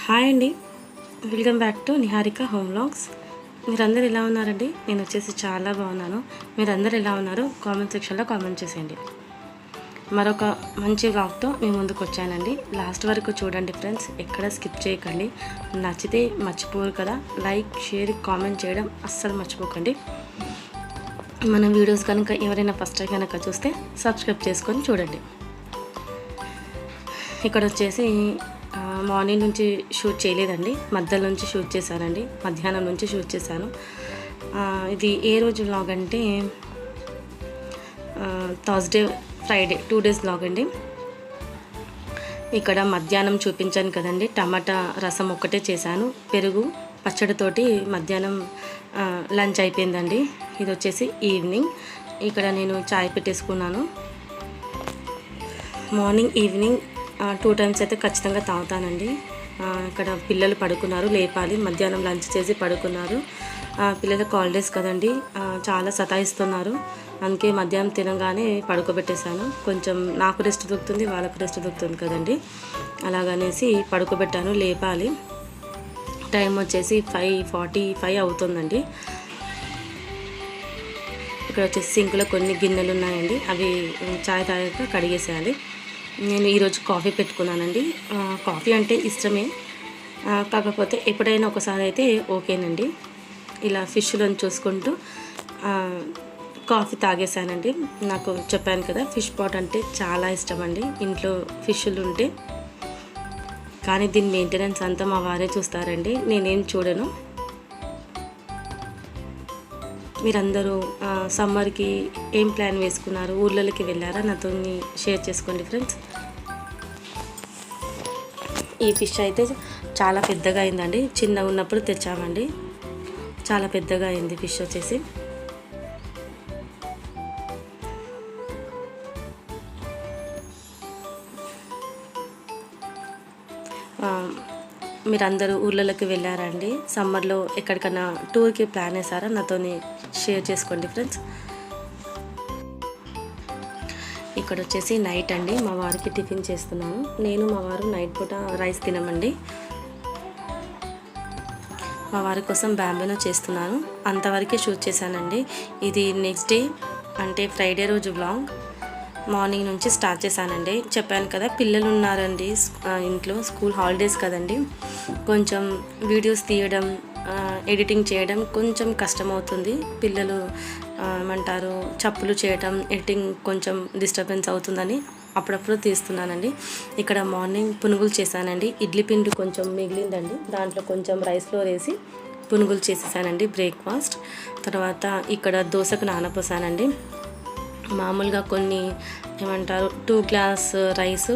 Hi అండి, welcome back to Niharika home vlogs. మీరందరూ ఎలా ఉన్నారండి? నేను వచ్చేసి చాలా బాగున్నాను. మీరందరూ ఎలా ఉన్నారో కామెంట్ సెక్షన్లో కామెంట్ చేసేయండి. మరొక మంచి వ్లాగ్తో మీ ముందుకు వచ్చానండి. లాస్ట్ వరకు చూడండి ఫ్రెండ్స్, ఎక్కడ స్కిప్ చేయకండి. నచ్చితే మర్చిపోరు కదా, లైక్ షేర్ కామెంట్ చేయడం అస్సలు మర్చిపోకండి. మన వీడియోస్ కనుక ఎవరైనా ఫస్ట్ కనుక చూస్తే సబ్స్క్రైబ్ చేసుకొని చూడండి. ఇక్కడ వచ్చేసి మార్నింగ్ నుంచి షూట్ చేయలేదండి, మధ్యలో నుంచి షూట్ చేశానండి. మధ్యాహ్నం నుంచి షూట్ చేశాను. ఇది ఏ రోజు వ్లాగ్ అంటే థర్స్డే ఫ్రైడే 2 days వ్లాగ్ అండి. ఇక్కడ మధ్యాహ్నం చూపించాను కదండి, టమాటా రసం ఒక్కటే చేశాను, పెరుగు పచ్చడితోటి మధ్యాహ్నం లంచ్ అయిపోయిందండి. ఇది వచ్చేసి ఈవినింగ్. ఇక్కడ నేను చాయ్ పెట్టేసుకున్నాను. మార్నింగ్ ఈవినింగ్ 2 times అయితే ఖచ్చితంగా తాగుతానండి. ఇక్కడ పిల్లలు పడుకున్నారు, లేపాలి. మధ్యాహ్నం లంచ్ చేసి పడుకున్నారు. పిల్లలకు హాలిడేస్ కదండి, చాలా సతాయిస్తున్నారు. అందుకే మధ్యాహ్నం తినగానే పడుకోబెట్టేశాను. కొంచెం నాకు రెస్ట్ దొరుకుతుంది, వాళ్ళకు రెస్ట్ దొరుకుతుంది కదండి, అలాగనేసి పడుకోబెట్టాను. లేపాలి. టైం వచ్చేసి 5:45 అవుతుందండి. ఇక్కడ వచ్చేసి సింకులో కొన్ని గిన్నెలు ఉన్నాయండి, అవి చాయ్ తాగాక కడిగేసేయాలి. నేను ఈరోజు కాఫీ పెట్టుకున్నానండి. కాఫీ అంటే ఇష్టమే, కాకపోతే ఎప్పుడైనా ఒకసారి అయితే ఓకేనండి. ఇలా ఫిష్లను చూసుకుంటూ కాఫీ తాగేసానండి. నాకు చెప్పాను కదా, ఫిష్ పాట్ అంటే చాలా ఇష్టం అండి. ఇంట్లో ఫిష్లు ఉంటే, కానీ దీని మెయింటెనెన్స్ అంతా మా వారే చూస్తారండి, నేనేం చూడను. మీరందరూ సమ్మర్కి ఏం ప్లాన్ వేసుకున్నారు? ఊర్లలోకి వెళ్ళారా? నాతో షేర్ చేసుకోండి ఫ్రెండ్స్. ఈ ఫిష్ అయితే చాలా పెద్దగా అయిందండి. చిన్నగా ఉన్నప్పుడు తెచ్చామండి, చాలా పెద్దగా అయింది ఫిష్ వచ్చేసి. మీరందరూ ఊర్లలోకి వెళ్ళారండి? సమ్మర్లో ఎక్కడికైనా టూర్కి ప్లాన్ వేసారా? నాతో షేర్ చేసుకోండి ఫ్రెండ్స్. ఇక్కడ వచ్చేసి నైట్ అండి, మా వారికి టిఫిన్ చేస్తున్నాను. నేను మా వారు నైట్ పూట రైస్ తినమండి. మా వారి కోసం బ్యాంబూనో చేస్తున్నాను. అంతవరకే షూట్ చేశానండి. ఇది నెక్స్ట్ డే అంటే ఫ్రైడే రోజు వ్లాగ్. మార్నింగ్ నుంచి స్టార్ట్ చేశానండి. చెప్పాను కదా, పిల్లలు ఉన్నారండి ఇంట్లో, స్కూల్ హాలిడేస్ కదండి. కొంచెం వీడియోస్ తీయడం, ఎడిటింగ్ చేయడం కొంచెం కష్టమవుతుంది. పిల్లలు ఏమంటారు, చప్పులు చేయడం, ఎడిటింగ్ కొంచెం డిస్టర్బెన్స్ అవుతుందని అప్పుడప్పుడు తీస్తున్నానండి. ఇక్కడ మార్నింగ్ పునుగులు చేశానండి. ఇడ్లీ పిండి కొంచెం మిగిలిందండి, దాంట్లో కొంచెం రైస్ ఫ్లోర్ వేసి పునుగులు చేసేసానండి బ్రేక్ఫాస్ట్. తర్వాత ఇక్కడ దోశకు నానపోసానండి. మామూలుగా కొన్ని ఏమంటారు 2 glass రైసు,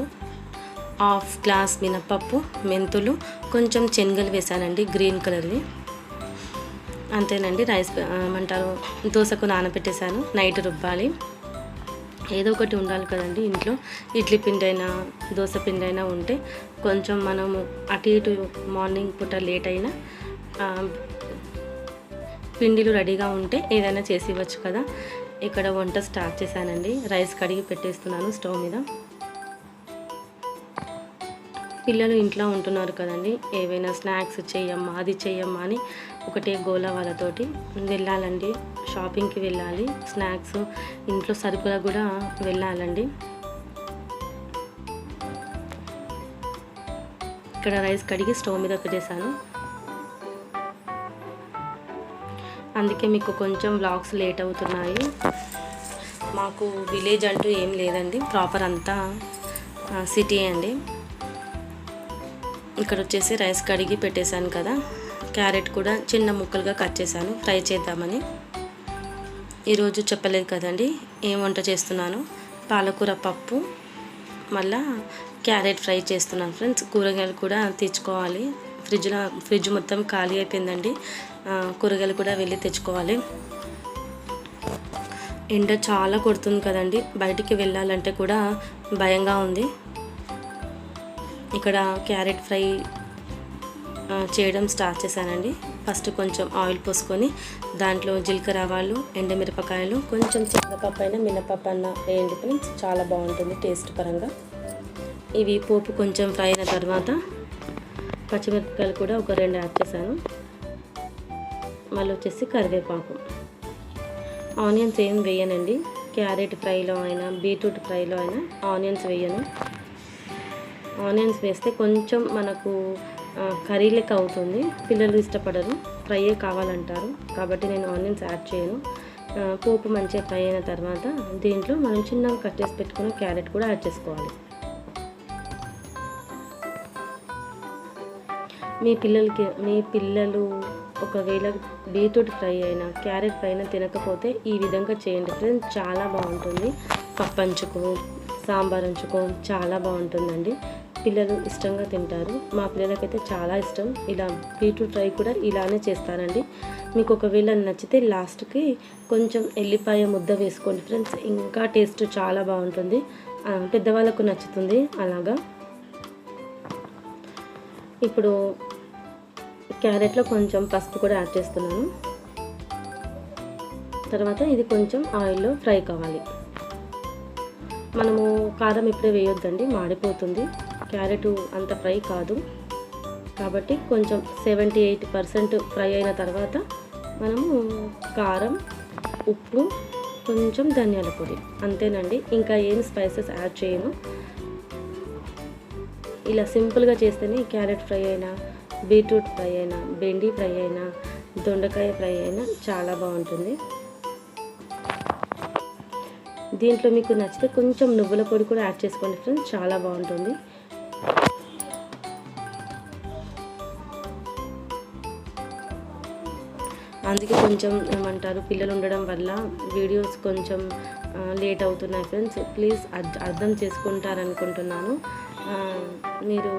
1/2 glass మినపప్పు, మెంతులు, కొంచెం శనగలు వేసానండి గ్రీన్ కలర్వి. అంతేనండి. రైస్ ఏమంటారు దోశకు నానబెట్టేశాను, నైట్ రుబ్బాలి. ఏదో ఒకటి ఉండాలి కదండి ఇంట్లో. ఇడ్లీ పిండి అయినా దోశ పిండి అయినా ఉంటే కొంచెం మనము అటు ఇటు మార్నింగ్ పూట లేట్ అయినా పిండిలు రెడీగా ఉంటే ఏదైనా చేసి ఇవ్వచ్చు కదా. ఇక్కడ వంట స్టార్ట్ చేశానండి. రైస్ కడిగి పెట్టేస్తున్నాను స్టవ్ మీద. పిల్లలు ఇంట్లో ఉంటున్నారు కదండి, ఏవైనా స్నాక్స్ చెయ్యమ్మా, అది చెయ్యమ్మా అని ఒకటే గోల వాళ్ళతోటి. వెళ్ళాలండి, షాపింగ్కి వెళ్ళాలి, స్నాక్స్ ఇంట్లో సరుకులు కూడా వెళ్ళాలండి. ఇక్కడ రైస్ కడిగి స్టవ్ మీద పెట్టేశాను. అందుకే మీకు కొంచెం వ్లాగ్స్ లేట్ అవుతున్నాయి. మాకు విలేజ్ అంటూ ఏం లేదండి, ప్రాపర్ అంతా సిటీ అండి. ఇక్కడ వచ్చేసి రైస్ కడిగి పెట్టేశాను కదా, క్యారెట్ కూడా చిన్న ముక్కలుగా కట్ చేశాను ఫ్రై చేద్దామని. ఈరోజు చెప్పలేదు కదండి ఏం వంట చేస్తున్నాను. పాలకూర పప్పు, మళ్ళా క్యారెట్ ఫ్రై చేస్తున్నాను ఫ్రెండ్స్. కూరగాయలు కూడా తెచ్చుకోవాలి, ఫ్రిడ్జ్ మొత్తం ఖాళీ అయిపోయిందండి. కూరగాయలు కూడా వెళ్ళి తెచ్చుకోవాలి. ఎండ చాలా కొడుతుంది కదండి, బయటికి వెళ్ళాలంటే కూడా భయంగా ఉంది. ఇక్కడ క్యారెట్ ఫ్రై చేయడం స్టార్ట్ చేశానండి. ఫస్ట్ కొంచెం ఆయిల్ పోసుకొని దాంట్లో జీలకర్ర ఆవాలు, ఎండుమిరపకాయలు, కొంచెం శనగపప్పు అయినా మినపప్పు అన్న వేయండి ఫ్రెండ్స్, చాలా బాగుంటుంది టేస్ట్ పరంగా. ఇవి పోపు కొంచెం ఫ్రై అయిన తర్వాత పచ్చిమిరపకాయలు కూడా ఒక 2 యాడ్ చేశాను. మళ్ళీ వచ్చేసి కరివేపాకు. ఆనియన్స్ ఏం వేయనండి. క్యారెట్ ఫ్రైలో అయినా బీట్రూట్ ఫ్రైలో అయినా ఆనియన్స్ వేయను. ఆనియన్స్ వేస్తే కొంచెం మనకు కర్రీ లెక్క అవుతుంది. పిల్లలు ఇష్టపడరు, ఫ్రైయే కావాలంటారు. కాబట్టి నేను ఆనియన్స్ యాడ్ చేయను. పోపు మంచిగా ఫ్రై అయిన తర్వాత దీంట్లో మనం చిన్నగా కట్ చేసి పెట్టుకున్న క్యారెట్ కూడా యాడ్ చేసుకోవాలి. మీ పిల్లలు ఒకవేళ బీట్రూట్ ఫ్రై అయినా క్యారెట్ ఫ్రై అయినా తినకపోతే ఈ విధంగా చేయండి ఫ్రెండ్స్, చాలా బాగుంటుంది. పప్పు అంచుకో, సాంబార్ అంచుకో చాలా బాగుంటుందండి. పిల్లలు ఇష్టంగా తింటారు. మా పిల్లలకైతే చాలా ఇష్టం. ఇలా బీట్రూట్ ఫ్రై కూడా ఇలానే చేస్తానండి. మీకు ఒకవేళ నచ్చితే లాస్ట్కి కొంచెం ఎల్లిపాయ ముద్ద వేసుకోండి ఫ్రెండ్స్, ఇంకా టేస్ట్ చాలా బాగుంటుంది. పెద్దవాళ్ళకు నచ్చుతుంది అలాగా. ఇప్పుడు క్యారెట్లో కొంచెం పసుపు కూడా యాడ్ చేస్తున్నాను. తర్వాత ఇది కొంచెం ఆయిల్లో ఫ్రై కావాలి. మనము కారం ఇప్పుడే వేయొద్దండి, మాడిపోతుంది. క్యారెట్ అంత ఫ్రై కాదు కాబట్టి కొంచెం 78% ఫ్రై అయిన తర్వాత మనము కారం, ఉప్పు, కొంచెం ధనియాల పొడి, అంతేనండి. ఇంకా ఏం స్పైసెస్ యాడ్ చేయను. ఇలా సింపుల్గా చేస్తేనే క్యారెట్ ఫ్రై అయినా, బీట్రూట్ ఫ్రై అయినా, బెండి ఫ్రై అయినా, దొండకాయ ఫ్రై అయినా చాలా బాగుంటుంది. దీంట్లో మీకు నచ్చితే కొంచెం నువ్వుల పొడి కూడా యాడ్ చేసుకోండి ఫ్రెండ్స్, చాలా బాగుంటుంది. అందుకే కొంచెం ఏమంటారు, పిల్లలు ఉండడం వల్ల వీడియోస్ కొంచెం లేట్ అవుతున్నాయి ఫ్రెండ్స్. ప్లీజ్ అర్థం చేసుకుంటారనుకుంటున్నాను. మీరు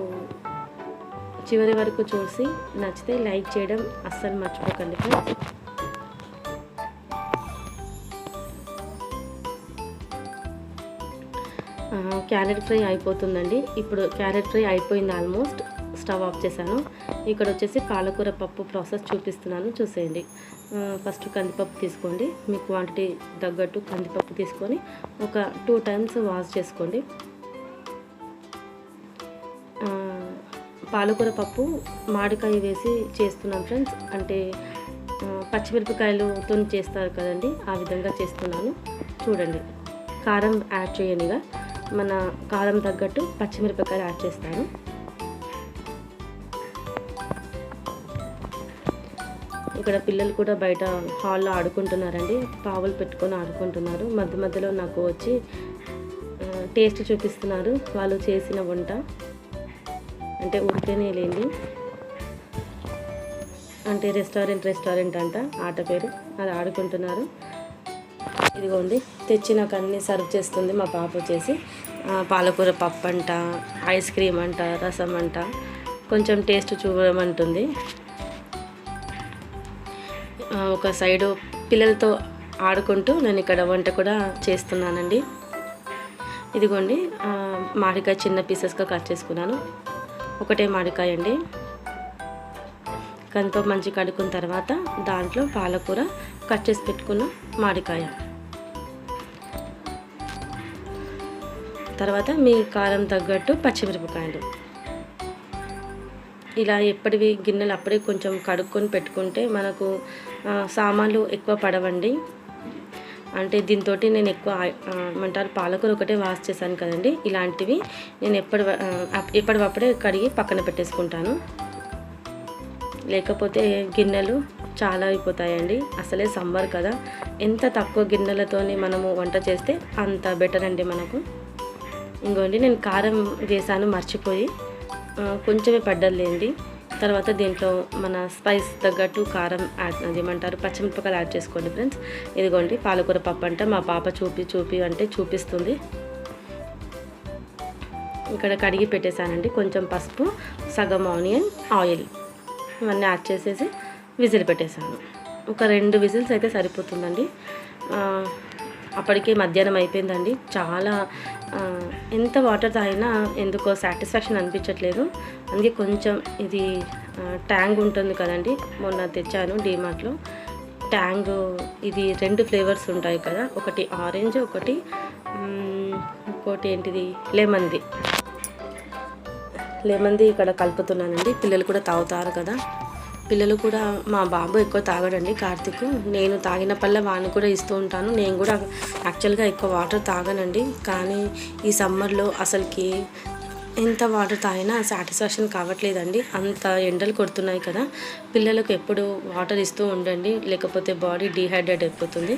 చివరి వరకు చూసి నచ్చితే లైక్ చేయడం అస్సలు మర్చిపోకండి ఫ్రెండ్స్. క్యారెట్ ఫ్రై అయిపోతుందండి. ఇప్పుడు క్యారెట్ ఫ్రై అయిపోయింది ఆల్మోస్ట్. స్టవ్ ఆఫ్ చేశాను. ఇక్కడ వచ్చేసి పాలకూర పప్పు ప్రాసెస్ చూపిస్తున్నాను, చూసేయండి. ఫస్ట్ కందిపప్పు తీసుకోండి. మీ క్వాంటిటీ తగ్గట్టు కందిపప్పు తీసుకొని ఒక 2 టైమ్స్ వాష్ చేసుకోండి. పాలకూర పప్పు మామిడికాయ వేసి చేస్తున్నాం ఫ్రెండ్స్. అంటే పచ్చిమిరపకాయలతో చేస్తారు కదండి, ఆ విధంగా చేస్తున్నాను. చూడండి, కారం యాడ్ చేయనిగా, మన కారం తగ్గట్టు పచ్చిమిరపకాయలు యాడ్ చేస్తాను. ఇక్కడ పిల్లలు కూడా బయట హాల్లో ఆడుకుంటున్నారండి. పావులు పెట్టుకొని ఆడుకుంటున్నారు. మధ్య మధ్యలో నాకు వచ్చి టేస్ట్ చూపిస్తున్నారు వాళ్ళు చేసిన వంట. అంటే ఊరికేనే లేండి, అంటే రెస్టారెంట్ అంట ఆట పేరు, అది ఆడుకుంటున్నారు. ఇదిగోండి, తెచ్చి నాకు అన్నీ సర్వ్ చేస్తుంది మా పాప. వచ్చేసి పాలకూర పప్పు అంట, ఐస్ క్రీమ్ అంట, రసం అంట, కొంచెం టేస్ట్ చూడమంటుంది. ఒక సైడు పిల్లలతో ఆడుకుంటూ నేను ఇక్కడ వంట కూడా చేస్తున్నానండి. ఇదిగోండి, మామిడికాయ చిన్న పీసెస్గా కట్ చేసుకున్నాను. ఒకటే మామిడికాయ అండి. కందిపప్పు మంచిగా కడుక్కున్న తర్వాత దాంట్లో పాలకూర, కట్ చేసి పెట్టుకున్న మామిడికాయ, తర్వాత మీ కారం తగ్గట్టు పచ్చిమిరపకాయలు. ఇలా ఎప్పటివి గిన్నెలు అప్పుడే కొంచెం కడుక్కొని పెట్టుకుంటే మనకు సామాన్లు ఎక్కువ పడవండి. అంటే దీంతో నేను ఎక్కువ ఏమంటారు, పాలకూర ఒకటే వాష్ చేశాను కదండి. ఇలాంటివి నేను ఎప్పటివప్పుడే కడిగి పక్కన పెట్టేసుకుంటాను. లేకపోతే గిన్నెలు చాలా అయిపోతాయండి. అసలే సమ్మర్ కదా, ఎంత తక్కువ గిన్నెలతోని మనము వంట చేస్తే అంత బెటర్ అండి మనకు. ఇంకోండి, నేను కారం వేసాను మర్చిపోయి, కొంచెమే పడ్డలేండి. తర్వాత దీంట్లో మన స్పైస్ తగ్గట్టు కారం అదేమంటారు పచ్చిమిరపకాయలు యాడ్ చేసుకోండి ఫ్రెండ్స్. ఇదిగోండి, పాలకూర పప్పు అంట మా పాప చూపి అంటే చూపిస్తుంది. ఇక్కడ కడిగి పెట్టేశానండి. కొంచెం పసుపు, సగం ఆనియన్, ఆయిల్ ఇవన్నీ యాడ్ చేసేసి విజిల్ పెట్టేశాను. ఒక 2 విజిల్స్ అయితే సరిపోతుందండి. అప్పటికే మధ్యాహ్నం అయిపోయిందండి. చాలా ఎంత వాటర్ తాగినా ఎందుకో సాటిస్ఫాక్షన్ అనిపించట్లేదు. అందుకే కొంచెం ఇది ట్యాంగ్ ఉంటుంది కదండి, మొన్న తెచ్చాను డీమార్ట్లో. ట్యాంగ్ ఇది 2 ఫ్లేవర్స్ ఉంటాయి కదా, ఒకటి ఆరెంజ్, ఇంకోటి ఏంటిది లెమన్ది. లెమన్ది ఇక్కడ కలుపుతున్నానండి. పిల్లలు కూడా తాగుతారు కదా. పిల్లలు కూడా, మా బాబు ఎక్కువ తాగడండి కార్తీక్. నేను తాగినప్పల్లా వాడిని కూడా ఇస్తూ ఉంటాను. నేను కూడా యాక్చువల్గా ఎక్కువ వాటర్ తాగనండి, కానీ ఈ సమ్మర్లో అసలుకి ఎంత వాటర్ తాగినా సాటిస్ఫాక్షన్ కావట్లేదండి. అంత ఎండలు కొడుతున్నాయి కదా. పిల్లలకు ఎప్పుడు వాటర్ ఇస్తూ ఉండండి, లేకపోతే బాడీ డీహైడ్రేట్ అయిపోతుంది.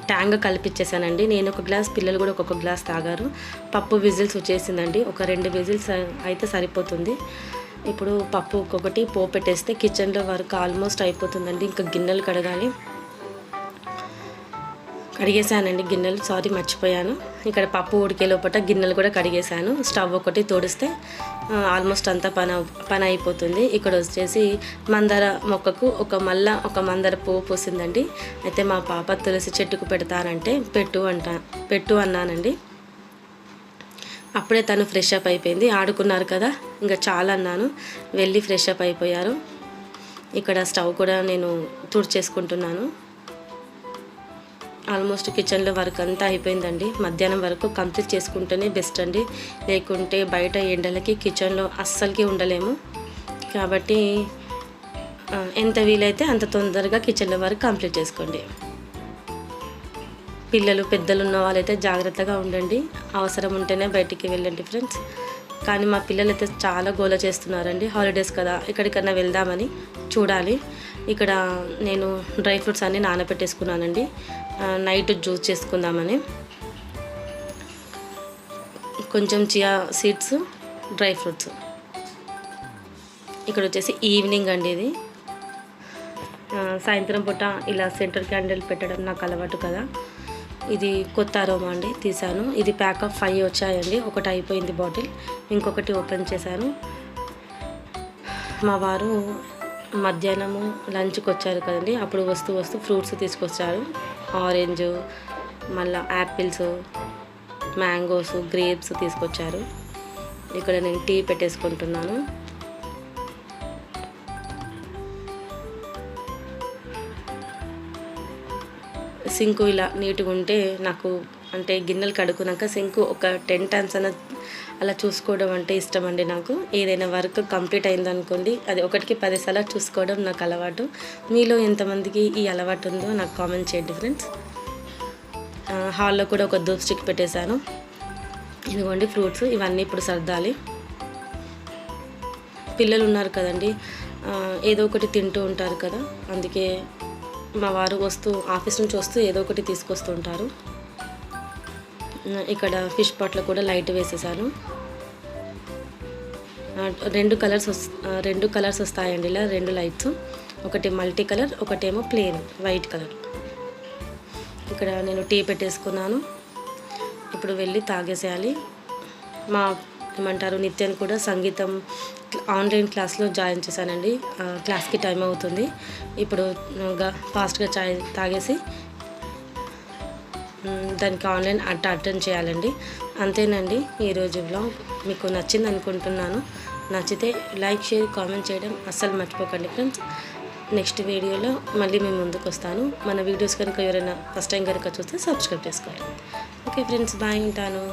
ట్యాంగ్ కలిపిచ్చేసానండి. నేను ఒక గ్లాస్, పిల్లలు కూడా ఒక్కొక్క గ్లాస్ తాగారు. పప్పు విజిల్స్ వచ్చేసిందండి. ఒక 2 విజిల్స్ అయితే సరిపోతుంది. ఇప్పుడు పప్పు ఒక్కొక్కటి పోపెట్టేస్తే కిచెన్లో వర్క్ ఆల్మోస్ట్ అయిపోతుందండి. ఇంకా గిన్నెలు కడిగేసానండి. గిన్నెలు సారీ మర్చిపోయాను. ఇక్కడ పప్పు ఉడికే లోపల గిన్నెలు కూడా కడిగేసాను. స్టవ్ ఒకటి తోడిస్తే ఆల్మోస్ట్ అంతా పని అయిపోతుంది. ఇక్కడ వచ్చేసి మందార మొక్కకు ఒక మందార పువ్వు పూసిందండి. అయితే మా పాప తులసి చెట్టుకు పెడతానంటే పెట్టు అన్నానండి. అప్పుడే తను ఫ్రెష్ అప్ అయిపోయింది. ఆడుకున్నారు కదా, ఇంకా చాలా అన్నాను. వెళ్ళి ఫ్రెష్ అప్ అయిపోయారు. ఇక్కడ స్టవ్ కూడా నేను తుడిచేసుకుంటున్నాను. ఆల్మోస్ట్ కిచెన్లో వర్క్ అంతా అయిపోయిందండి. మధ్యాహ్నం వరకు కంప్లీట్ చేసుకుంటేనే బెస్ట్ అండి, లేకుంటే బయట ఎండలకి కిచెన్లో అస్సలకి ఉండలేము. కాబట్టి ఎంత వీలైతే అంత తొందరగా కిచెన్లో వర్క్ కంప్లీట్ చేసుకోండి. పిల్లలు పెద్దలు ఉన్న వాళ్ళైతే జాగ్రత్తగా ఉండండి. అవసరం ఉంటేనే బయటికి వెళ్ళండి ఫ్రెండ్స్. కానీ మా పిల్లలు అయితే చాలా గోల చేస్తున్నారండి. హాలిడేస్ కదా, ఎక్కడికన్నా వెళ్దామని చూడాలి. ఇక్కడ నేను డ్రై ఫ్రూట్స్ అన్నీ నానబెట్టేసుకున్నానండి, నైట్ జ్యూస్ చేసుకుందామని. కొంచెం చియా సీడ్స్, డ్రై ఫ్రూట్స్. ఇక్కడ వచ్చేసి ఈవినింగ్ అండి. ఇది సాయంత్రం పూట ఇలా సెంటర్ క్యాండిల్ పెట్టడం నాకు అలవాటు కదా. ఇది కొత్త అరోమా అండి, తీసాను. ఇది ప్యాక్ ఆఫ్ 5 వచ్చాయండి. ఒకటి అయిపోయింది బాటిల్, ఇంకొకటి ఓపెన్ చేశాను. మా వారు మధ్యాహ్నము లంచ్కి వచ్చారు కదండి, అప్పుడు వస్తూ ఫ్రూట్స్ తీసుకొచ్చారు. ఆరెంజ్, మళ్ళీ యాపిల్స్, మ్యాంగోస్, గ్రేప్స్ తీసుకొచ్చారు. ఇక్కడ నేను టీ పెట్టేసుకుంటున్నాను. సింకు ఇలా నీట్గా ఉంటే నాకు, అంటే గిన్నెలు కడుక్కున్నాక సింకు ఒక 10 టైమ్స్ అన్న అలా చూసుకోవడం అంటే ఇష్టం అండి నాకు. ఏదైనా వర్క్ కంప్లీట్ అయిందనుకోండి, అది ఒకటికి 10 సార్లు చూసుకోవడం నాకు అలవాటు. మీలో ఎంతమందికి ఈ అలవాటు ఉందో నాకు కామెంట్ చేయండి ఫ్రెండ్స్. హాల్లో కూడా ఒక ధూప్ స్టిక్ పెట్టేశాను. ఇదిగోండి ఫ్రూట్స్, ఇవన్నీ ఇప్పుడు సర్దాలి. పిల్లలు ఉన్నారు కదండి, ఏదో ఒకటి తింటూ ఉంటారు కదా, అందుకే మా వారు ఆఫీస్ నుంచి వస్తూ ఏదో ఒకటి తీసుకొస్తూ ఉంటారు. ఇక్కడ ఫిష్ పాట్లో కూడా లైట్ వేసేసాను. 2 కలర్స్ వస్తాయండి ఇలా, 2 లైట్స్. ఒకటి మల్టీ కలర్, ఒకటేమో ప్లెయిన్ వైట్ కలర్. ఇక్కడ నేను టీ పెట్టేసుకున్నాను. ఇప్పుడు వెళ్ళి తాగేసేయాలి. మా ఏమంటారు నిత్యాన్ని కూడా సంగీతం ఆన్లైన్ క్లాస్లో జాయిన్ చేశానండి. క్లాస్కి టైం అవుతుంది. ఇప్పుడు ఫాస్ట్గా చాయ్ తాగేసి దానికి ఆన్లైన్ అటెండ్ చేయాలండి. అంతేనండి ఈరోజు వ్లాగ్. మీకు నచ్చింది అనుకుంటున్నాను. నచ్చితే లైక్, షేర్, కామెంట్ చేయడం అస్సలు మర్చిపోకండి ఫ్రెండ్స్. నెక్స్ట్ వీడియోలో మళ్ళీ మేము ముందుకు వస్తాను. మన వీడియోస్ కనుక ఎవరైనా ఫస్ట్ టైం కనుక చూస్తే సబ్స్క్రైబ్ చేసుకోండి. ఓకే ఫ్రెండ్స్, బాయ్, ఉంటాను.